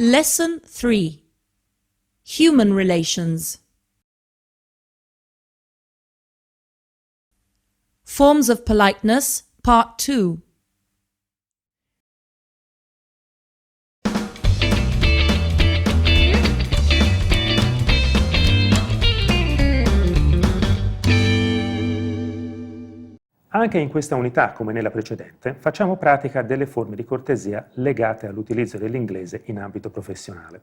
Lesson 3. Human Relations. Forms of Politeness, Part 2. Anche in questa unità, come nella precedente, facciamo pratica delle forme di cortesia legate all'utilizzo dell'inglese in ambito professionale.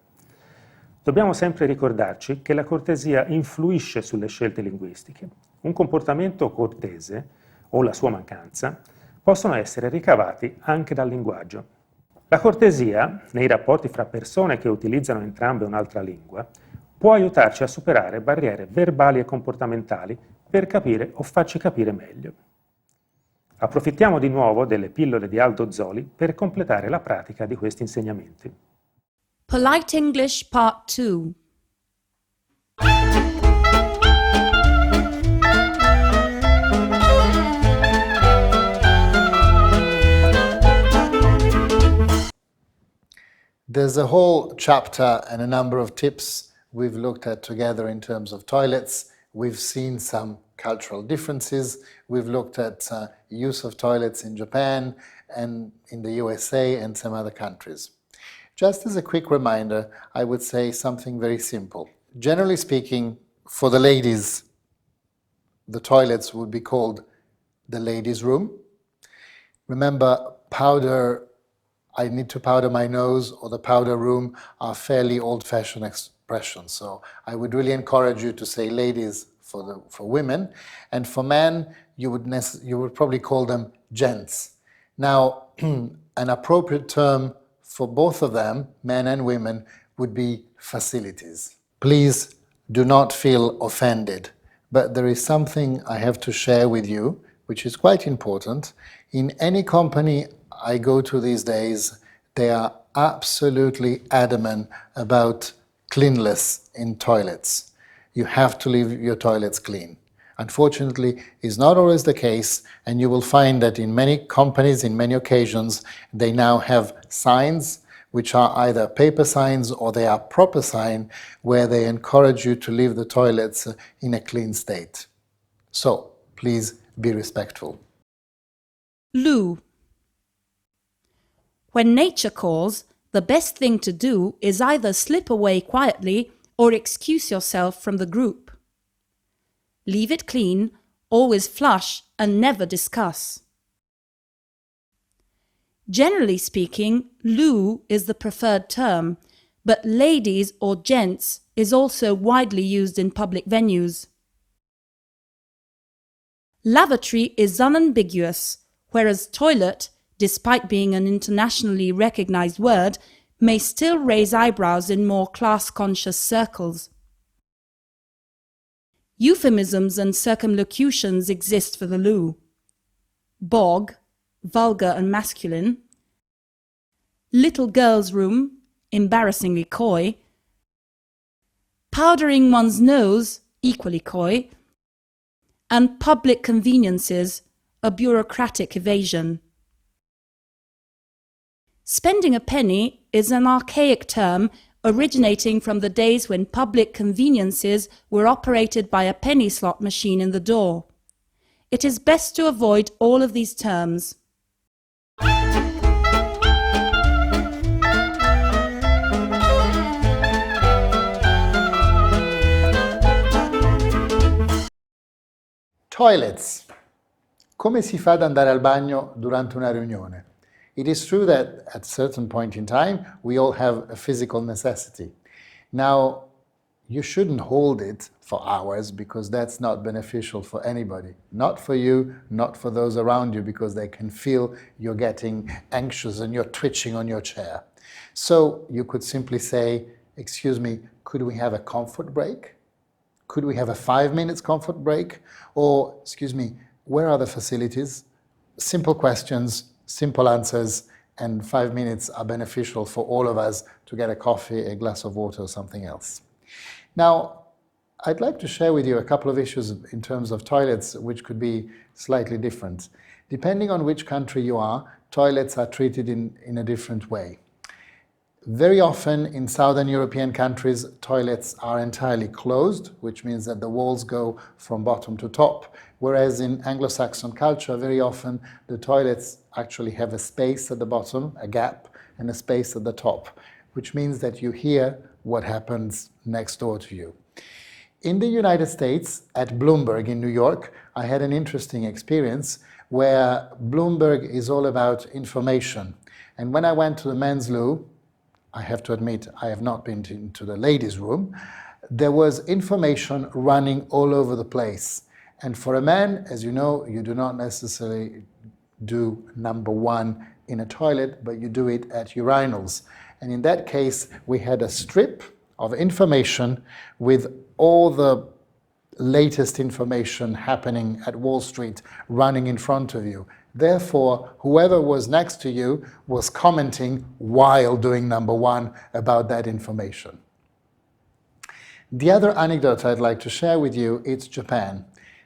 Dobbiamo sempre ricordarci che la cortesia influisce sulle scelte linguistiche. Un comportamento cortese, o la sua mancanza, possono essere ricavati anche dal linguaggio. La cortesia, nei rapporti fra persone che utilizzano entrambe un'altra lingua, può aiutarci a superare barriere verbali e comportamentali per capire o farci capire meglio. Approfittiamo di nuovo delle pillole di Aldo Zoli per completare la pratica di questi insegnamenti. Polite English Part 2. There's a whole chapter and a number of tips we've looked at together in terms of toilets. We've seen some cultural differences. We've looked at use of toilets in Japan and in the USA and some other countries. Just as a quick reminder, I would say something very simple. Generally speaking, for the ladies, the toilets would be called the ladies' room. Remember, powder, I need to powder my nose, or the powder room are fairly old-fashioned expressions. So I would really encourage you to say ladies for women, and for men, you would probably call them gents. Now, an appropriate term for both of them, men and women, would be facilities. Please do not feel offended, but there is something I have to share with you, which is quite important. In any company I go to these days, they are absolutely adamant about cleanliness in toilets. You have to leave your toilets clean. Unfortunately, it's not always the case, and you will find that in many companies, in many occasions, they now have signs which are either paper signs or they are proper signs where they encourage you to leave the toilets in a clean state. So, please be respectful. Loo. When nature calls, the best thing to do is either slip away quietly or excuse yourself from the group. Leave it clean, always flush, and never discuss. Generally speaking, loo is the preferred term, but ladies or gents is also widely used in public venues. Lavatory is unambiguous, whereas toilet, despite being an internationally recognized word, may still raise eyebrows in more class-conscious circles. Euphemisms and circumlocutions exist for the loo. Bog, vulgar and masculine. Little girl's room, embarrassingly coy. Powdering one's nose, equally coy. And public conveniences, a bureaucratic evasion. Spending a penny is an archaic term originating from the days when public conveniences were operated by a penny slot machine in the door. It is best to avoid all of these terms. Toilets. Come si fa ad andare al bagno durante una riunione? It is true that at a certain point in time, we all have a physical necessity. Now, you shouldn't hold it for hours because that's not beneficial for anybody. Not for you, not for those around you, because they can feel you're getting anxious and you're twitching on your chair. So you could simply say, excuse me, could we have a comfort break? Could we have a 5 minutes comfort break? Or, excuse me, where are the facilities? Simple questions, simple answers, and 5 minutes are beneficial for all of us to get a coffee, a glass of water, or something else. Now, I'd like to share with you a couple of issues in terms of toilets which could be slightly different. Depending on which country you are, toilets are treated in a different way. Very often in Southern European countries, toilets are entirely closed, which means that the walls go from bottom to top, whereas in Anglo-Saxon culture, very often the toilets actually have a space at the bottom, a gap, and a space at the top, which means that you hear what happens next door to you. In the United States, at Bloomberg in New York, I had an interesting experience where Bloomberg is all about information. And when I went to the men's loo, I have to admit, I have not been into the ladies' room, there was information running all over the place. And for a man, as you know, you do not necessarily do number one in a toilet, but you do it at urinals. And in that case, we had a strip of information with all the latest information happening at Wall Street running in front of you. Therefore, whoever was next to you was commenting while doing number one about that information. The other anecdote I'd like to share with you is Japan.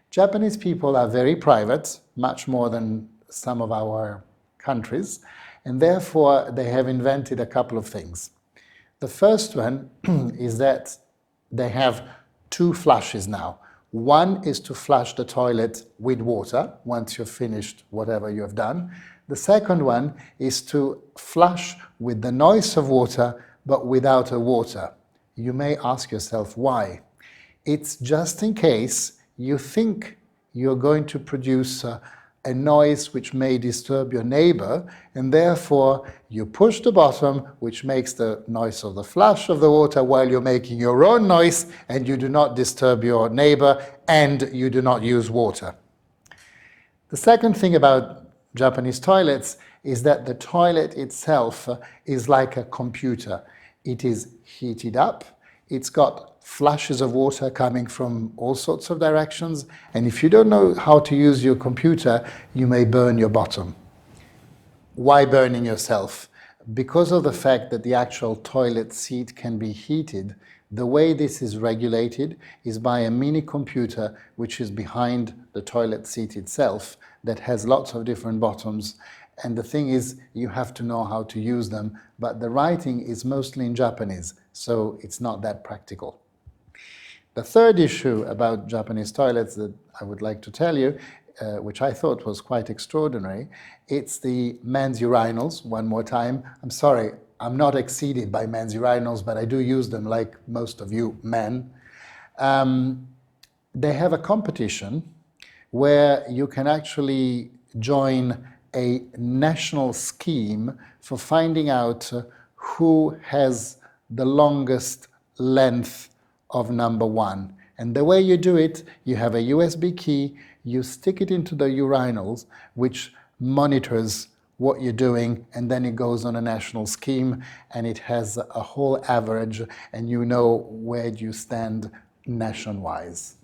Japanese people are very private, much more than some of our countries, and therefore they have invented a couple of things. The first one is that they have two flushes now. One is to flush the toilet with water once you've finished whatever you have done. The second one is to flush with the noise of water but without the water. You may ask yourself why. It's just in case you think you're going to produce a noise which may disturb your neighbor, and therefore you push the bottom, which makes the noise of the flush of the water while you're making your own noise, and you do not disturb your neighbor, and you do not use water. The second thing about Japanese toilets is that the toilet itself is like a computer. It is heated up, it's got flashes of water coming from all sorts of directions, and if you don't know how to use your computer, you may burn your bottom. Why burning yourself? Because of the fact that the actual toilet seat can be heated, the way this is regulated is by a mini computer which is behind the toilet seat itself that has lots of different bottoms, and the thing is you have to know how to use them, but the writing is mostly in Japanese, so it's not that practical. The third issue about Japanese toilets that I would like to tell you, which I thought was quite extraordinary, it's the men's urinals. One more time, I'm sorry, I'm not exceeded by men's urinals, but I do use them like most of you men. They have a competition where you can actually join a national scheme for finding out who has the longest length of number one. And the way you do it, you have a USB key, you stick it into the urinals, which monitors what you're doing, and then it goes on a national scheme, and it has a whole average, and you know where you stand nation-wise.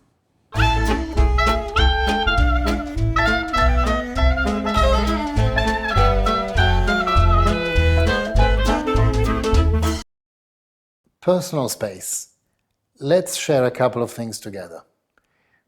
Personal space. Let's share a couple of things together.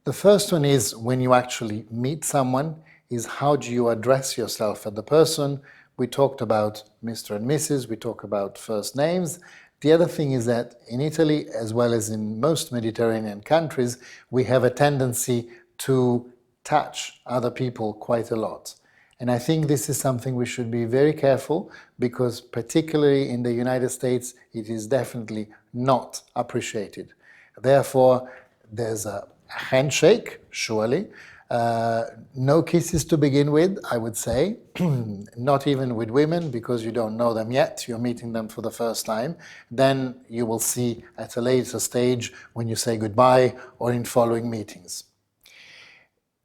The first one is when you actually meet someone, is how do you address yourself at the person. We talked about Mr. and Mrs., we talk about first names. The other thing is that in Italy, as well as in most Mediterranean countries, we have a tendency to touch other people quite a lot. And I think this is something we should be very careful, because particularly in the United States, it is definitely not appreciated. Therefore, there's a handshake, surely. No kisses to begin with, I would say. Not even with women, because you don't know them yet. You're meeting them for the first time. Then you will see at a later stage when you say goodbye or in following meetings.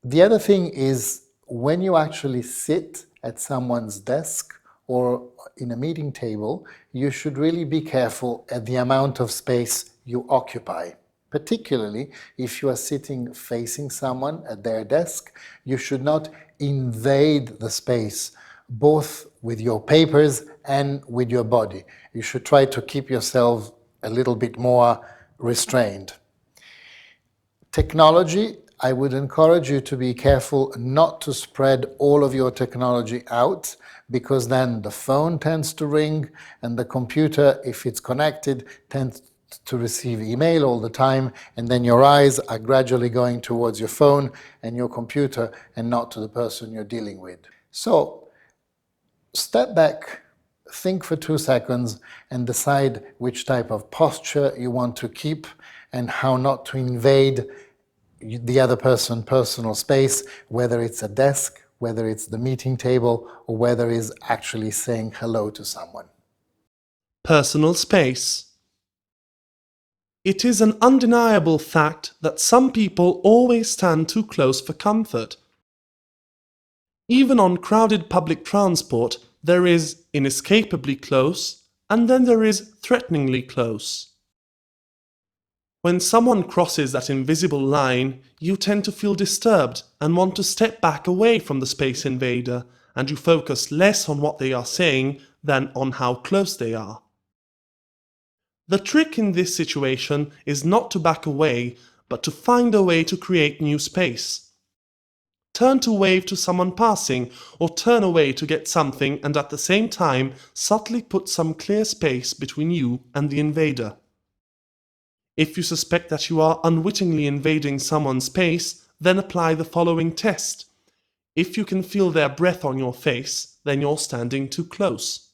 The other thing is when you actually sit at someone's desk or in a meeting table, you should really be careful at the amount of space you occupy. Particularly if you are sitting facing someone at their desk, you should not invade the space, both with your papers and with your body. You should try to keep yourself a little bit more restrained. Technology I would encourage you to be careful not to spread all of your technology out, because then the phone tends to ring and the computer, if it's connected, tends to receive email all the time, and then your eyes are gradually going towards your phone and your computer and not to the person you're dealing with. So step back, think for 2 seconds and decide which type of posture you want to keep and how not to invade the other person's personal space, whether it's a desk, whether it's the meeting table, or whether it's actually saying hello to someone. Personal space. It is an undeniable fact that some people always stand too close for comfort. Even on crowded public transport, there is inescapably close, and then there is threateningly close. When someone crosses that invisible line, you tend to feel disturbed and want to step back away from the space invader, and you focus less on what they are saying than on how close they are. The trick in this situation is not to back away, but to find a way to create new space. Turn to wave to someone passing, or turn away to get something and at the same time subtly put some clear space between you and the invader. If you suspect that you are unwittingly invading someone's space, then apply the following test. If you can feel their breath on your face, then you're standing too close.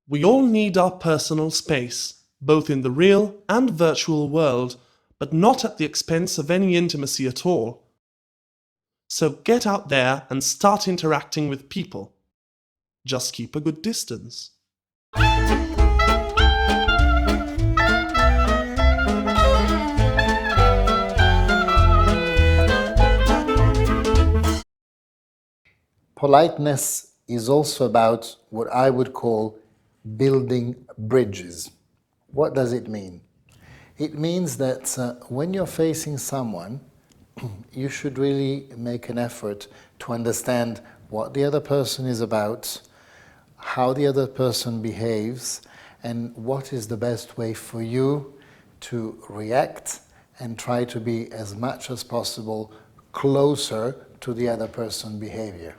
We all need our personal space, both in the real and virtual world, but not at the expense of any intimacy at all. So get out there and start interacting with people. Just keep a good distance. Politeness is also about what I would call building bridges. What does it mean? It means that when you're facing someone, you should really make an effort to understand what the other person is about, how the other person behaves, and what is the best way for you to react and try to be as much as possible closer to the other person's behavior.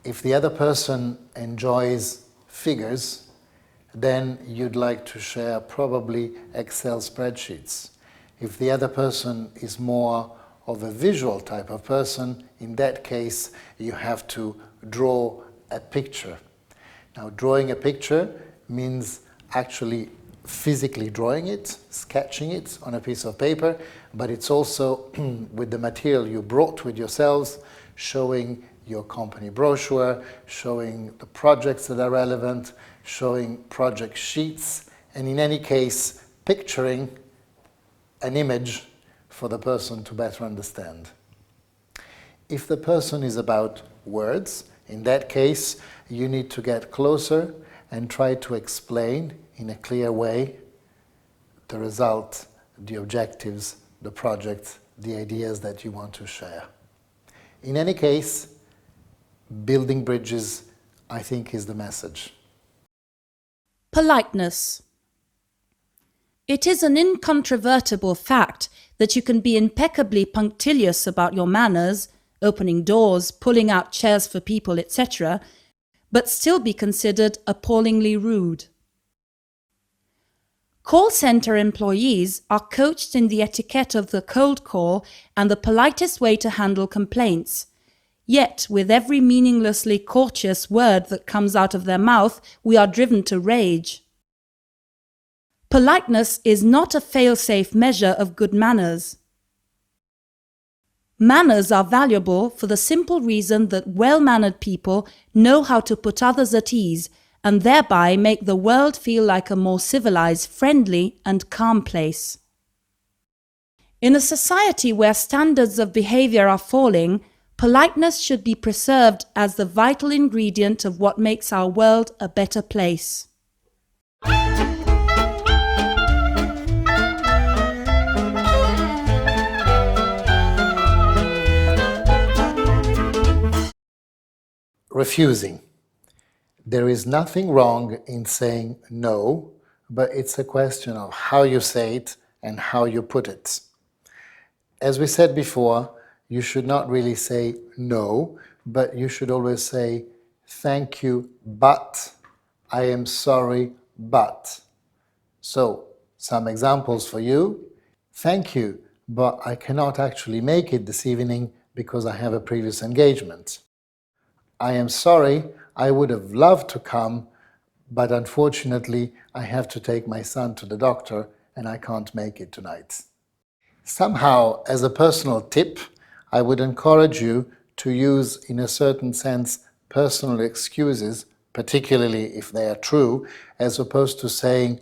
If the other person enjoys figures, then you'd like to share probably Excel spreadsheets. If the other person is more of a visual type of person, in that case you have to draw a picture. Now, drawing a picture means actually physically drawing it, sketching it on a piece of paper, but it's also with the material you brought with yourselves, showing your company brochure, showing the projects that are relevant, showing project sheets, and in any case, picturing an image for the person to better understand. If the person is about words, in that case, you need to get closer and try to explain in a clear way the result, the objectives, the project, the ideas that you want to share. In any case, building bridges, I think, is the message. Politeness. It is an incontrovertible fact that you can be impeccably punctilious about your manners, opening doors, pulling out chairs for people, etc., but still be considered appallingly rude. Call center employees are coached in the etiquette of the cold call and the politest way to handle complaints. Yet, with every meaninglessly courteous word that comes out of their mouth, we are driven to rage. Politeness is not a fail-safe measure of good manners. Manners are valuable for the simple reason that well-mannered people know how to put others at ease and thereby make the world feel like a more civilized, friendly, and calm place. In a society where standards of behavior are falling, politeness should be preserved as the vital ingredient of what makes our world a better place. Refusing. There is nothing wrong in saying no, but it's a question of how you say it and how you put it. As we said before, you should not really say no, but you should always say thank you, but, I am sorry, but. So, some examples for you. Thank you, but I cannot actually make it this evening because I have a previous engagement. I am sorry, I would have loved to come, but unfortunately I have to take my son to the doctor and I can't make it tonight. Somehow, as a personal tip, I would encourage you to use, in a certain sense, personal excuses, particularly if they are true, as opposed to saying,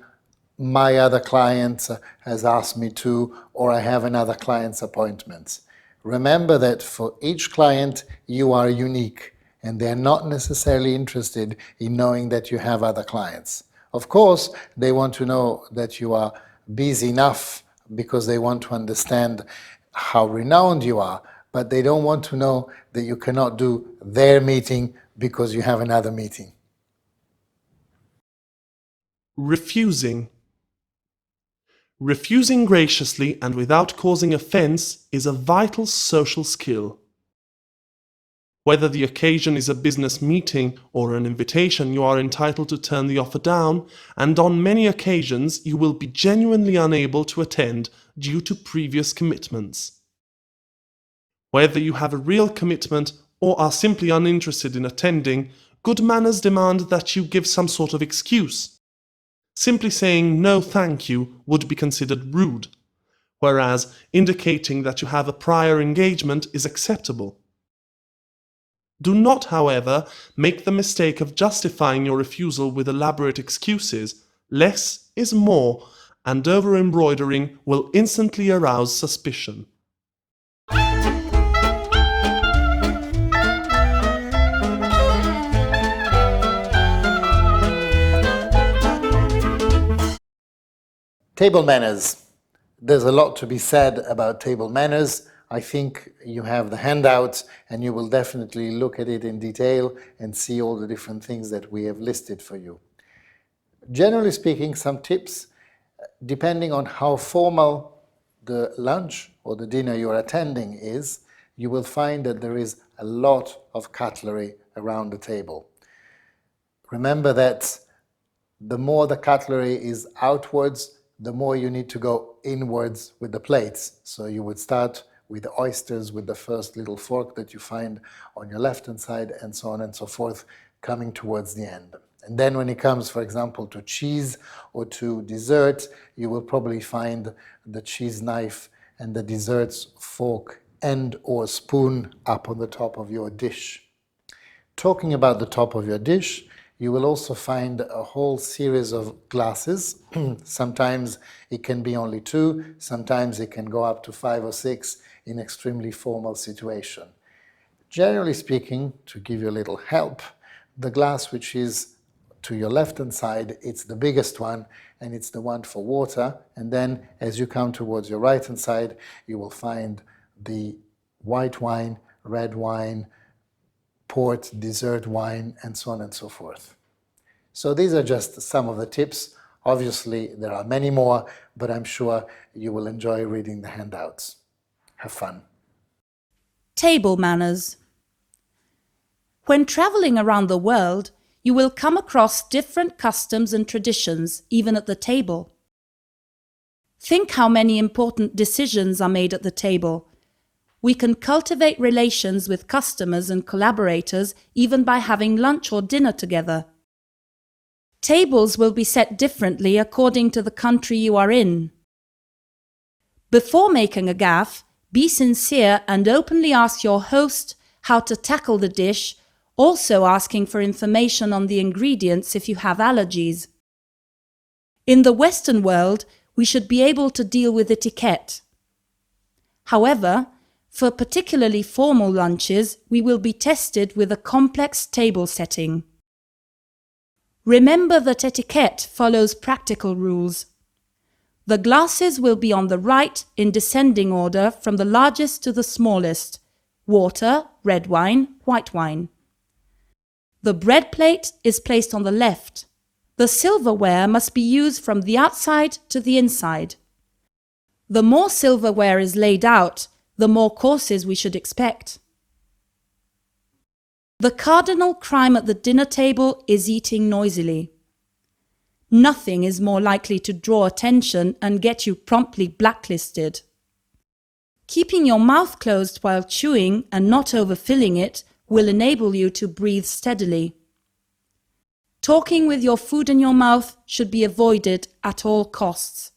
my other client has asked me to, or I have another client's appointment. Remember that for each client, you are unique, and they're not necessarily interested in knowing that you have other clients. Of course, they want to know that you are busy enough because they want to understand how renowned you are, but they don't want to know that you cannot do their meeting because you have another meeting. Refusing. Refusing graciously and without causing offense is a vital social skill. Whether the occasion is a business meeting or an invitation, you are entitled to turn the offer down, and on many occasions you will be genuinely unable to attend due to previous commitments. Whether you have a real commitment or are simply uninterested in attending, good manners demand that you give some sort of excuse. Simply saying no thank you would be considered rude, whereas indicating that you have a prior engagement is acceptable. Do not, however, make the mistake of justifying your refusal with elaborate excuses. Less is more, and over-embroidering will instantly arouse suspicion. Table manners. There's a lot to be said about table manners. I think you have the handout and you will definitely look at it in detail and see all the different things that we have listed for you. Generally speaking, some tips, depending on how formal the lunch or the dinner you're attending is, you will find that there is a lot of cutlery around the table. Remember that the more the cutlery is outwards, the more you need to go inwards with the plates. So you would start with the oysters with the first little fork that you find on your left-hand side, and so on and so forth, coming towards the end. And then when it comes, for example, to cheese or to dessert, you will probably find the cheese knife and the desserts fork and or spoon up on the top of your dish. Talking about the top of your dish, you will also find a whole series of glasses. Sometimes it can be only 2, sometimes it can go up to 5 or 6 in extremely formal situation. Generally speaking, to give you a little help, the glass which is to your left-hand side, it's the biggest one, and it's the one for water. And then as you come towards your right-hand side, you will find the white wine, red wine, port, dessert wine, and so on and so forth. So these are just some of the tips. Obviously, there are many more, but I'm sure you will enjoy reading the handouts. Have fun. Table manners. When traveling around the world, you will come across different customs and traditions, even at the table. Think how many important decisions are made at the table. We can cultivate relations with customers and collaborators even by having lunch or dinner together. Tables will be set differently according to the country you are in. Before making a gaffe, be sincere and openly ask your host how to tackle the dish, also asking for information on the ingredients if you have allergies. In the Western world, we should be able to deal with etiquette. However, for particularly formal lunches, we will be tested with a complex table setting. Remember that etiquette follows practical rules. The glasses will be on the right in descending order from the largest to the smallest: water, red wine, white wine. The bread plate is placed on the left. The silverware must be used from the outside to the inside. The more silverware is laid out, the more courses we should expect. The cardinal crime at the dinner table is eating noisily. Nothing is more likely to draw attention and get you promptly blacklisted. Keeping your mouth closed while chewing and not overfilling it will enable you to breathe steadily. Talking with your food in your mouth should be avoided at all costs,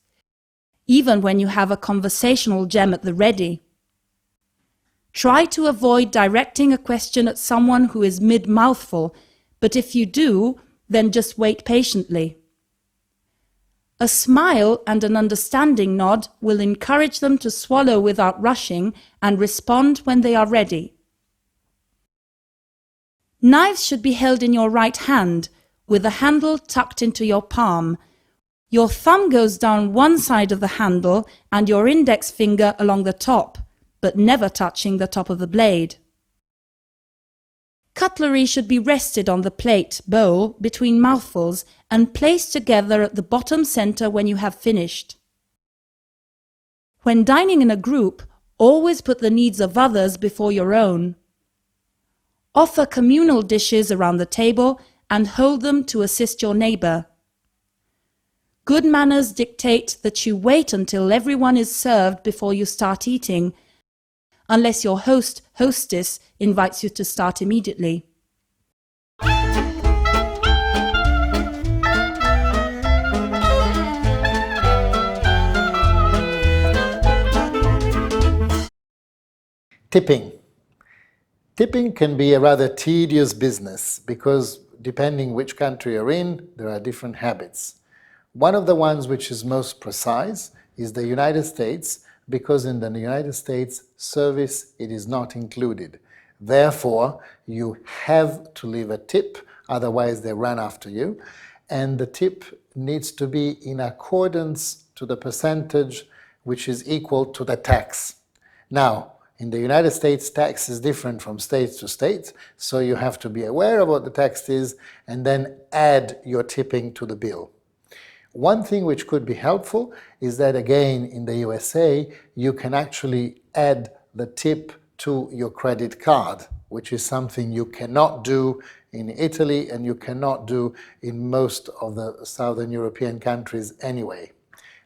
even when you have a conversational gem at the ready. Try to avoid directing a question at someone who is mid-mouthful, but if you do, then just wait patiently. A smile and an understanding nod will encourage them to swallow without rushing and respond when they are ready. Knives should be held in your right hand, with the handle tucked into your palm. Your thumb goes down one side of the handle and your index finger along the top, but never touching the top of the blade. Cutlery should be rested on the plate, bowl, between mouthfuls and placed together at the bottom center when you have finished. When dining in a group, always put the needs of others before your own. Offer communal dishes around the table and hold them to assist your neighbor. Good manners dictate that you wait until everyone is served before you start eating, unless your hostess invites you to start immediately. Tipping. Tipping can be a rather tedious business because depending which country you're in, there are different habits. One of the ones which is most precise is the United States, because in the United States, service, it is not included. Therefore, you have to leave a tip, otherwise they run after you, and the tip needs to be in accordance to the percentage which is equal to the tax. Now, in the United States, tax is different from state to state, so you have to be aware of what the tax is and then add your tipping to the bill. One thing which could be helpful is that, again, in the USA, you can actually add the tip to your credit card, which is something you cannot do in Italy and you cannot do in most of the Southern European countries anyway.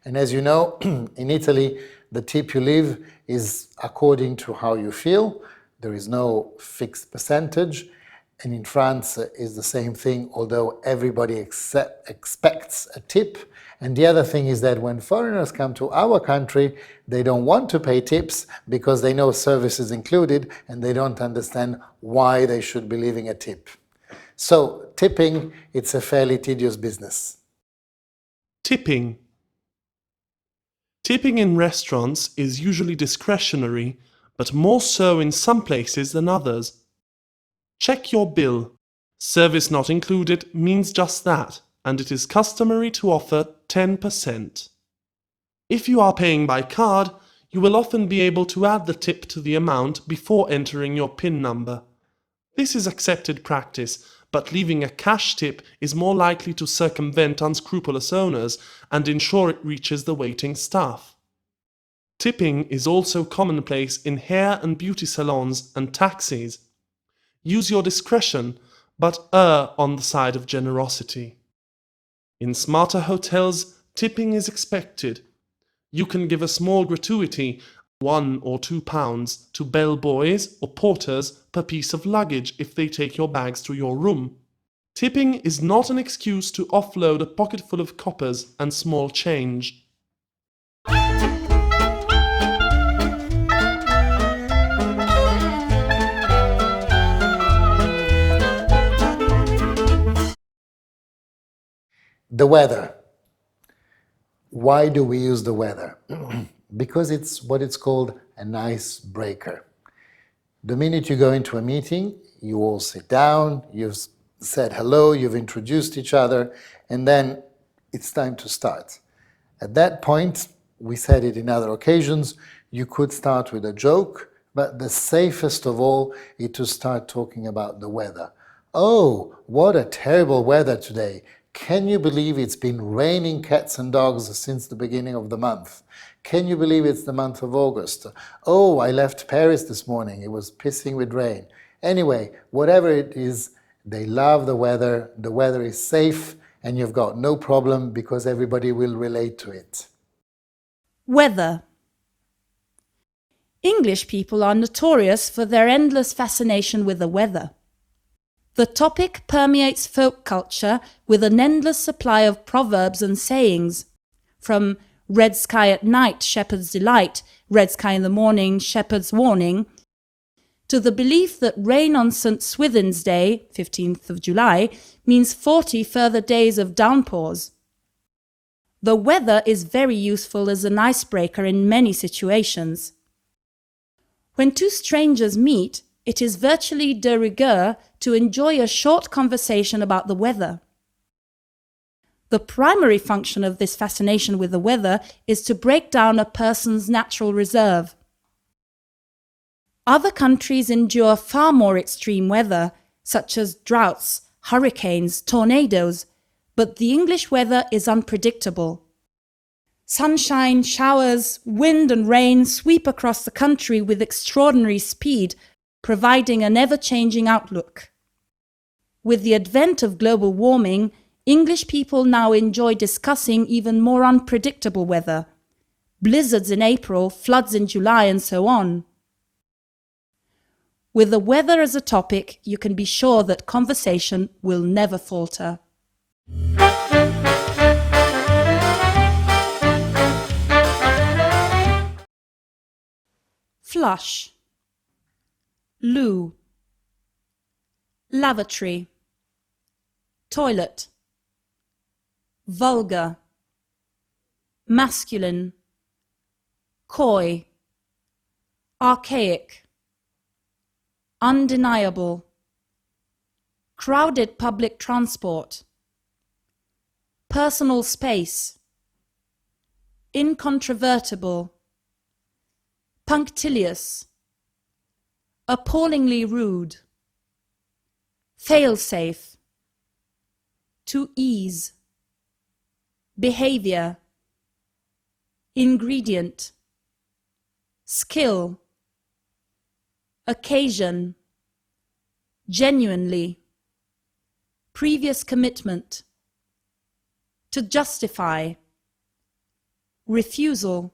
And as you know, in Italy, the tip you leave is according to how you feel. There is no fixed percentage. And in France is the same thing, although everybody expects a tip. And the other thing is that when foreigners come to our country, they don't want to pay tips because they know service is included and they don't understand why they should be leaving a tip. So tipping, it's a fairly tedious business. Tipping. Tipping in restaurants is usually discretionary, but more so in some places than others. Check your bill. Service not included means just that, and it is customary to offer 10%. If you are paying by card, you will often be able to add the tip to the amount before entering your PIN number. This is accepted practice, but leaving a cash tip is more likely to circumvent unscrupulous owners and ensure it reaches the waiting staff. Tipping is also commonplace in hair and beauty salons and taxis. Use your discretion, but err on the side of generosity. In smarter hotels, tipping is expected. You can give a small gratuity, £1 or £2, to bellboys or porters per piece of luggage if they take your bags to your room. Tipping is not an excuse to offload a pocketful of coppers and small change. The weather. Why do we use the weather? Because it's what it's called an icebreaker. The minute you go into a meeting, you all sit down, you've said hello, you've introduced each other, and then it's time to start. At that point, we said it in other occasions, you could start with a joke, but the safest of all is to start talking about the weather. Oh, what a terrible weather today. Can you believe it's been raining cats and dogs since the beginning of the month? Can you believe it's the month of August? Oh, I left Paris this morning. It was pissing with rain. Anyway, whatever it is, they love the weather is safe, and you've got no problem because everybody will relate to it. Weather. English people are notorious for their endless fascination with the weather. The topic permeates folk culture with an endless supply of proverbs and sayings, from red sky at night, shepherd's delight, red sky in the morning, shepherd's warning, to the belief that rain on St. Swithin's Day, 15th of July, means 40 further days of downpours. The weather is very useful as an icebreaker in many situations. When two strangers meet, it is virtually de rigueur to enjoy a short conversation about the weather. The primary function of this fascination with the weather is to break down a person's natural reserve. Other countries endure far more extreme weather, such as droughts, hurricanes, tornadoes, but the English weather is unpredictable. Sunshine, showers, wind and rain sweep across the country with extraordinary speed, providing an ever-changing outlook. With the advent of global warming, English people now enjoy discussing even more unpredictable weather. Blizzards in April, floods in July, and so on. With the weather as a topic, you can be sure that conversation will never falter. Flush. Loo. Lavatory. Toilet. Vulgar. Masculine. Coy. Archaic. Undeniable. Crowded public transport. Personal space. Incontrovertible. Punctilious. Appallingly rude. Fail-safe. To ease. Behavior. Ingredient. Skill. Occasion. Genuinely. Previous commitment. To justify. Refusal.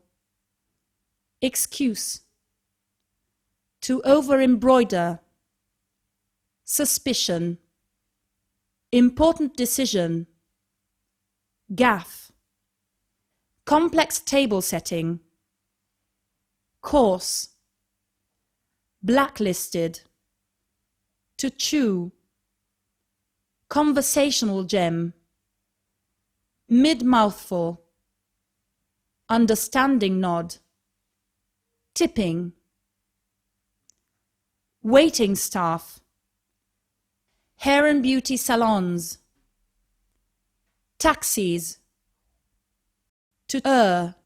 Excuse. To over-embroider. Suspicion. Important decision. Gaffe. Complex table setting. Course. Blacklisted. To chew. Conversational gem. Mid-mouthful. Understanding nod. Tipping. Waiting staff. Hair and beauty salons. Taxis. To err.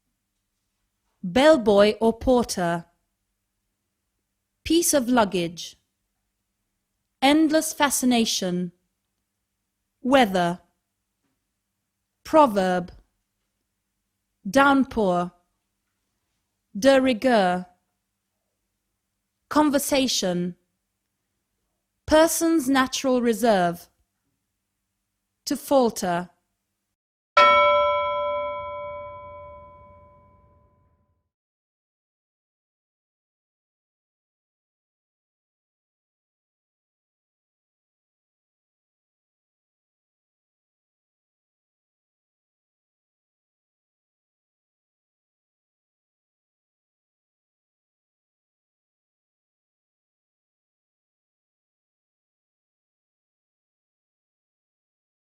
Bellboy or porter. Piece of luggage. Endless fascination. Weather. Proverb. Downpour. De rigueur. Conversation. Person's natural reserve. To falter.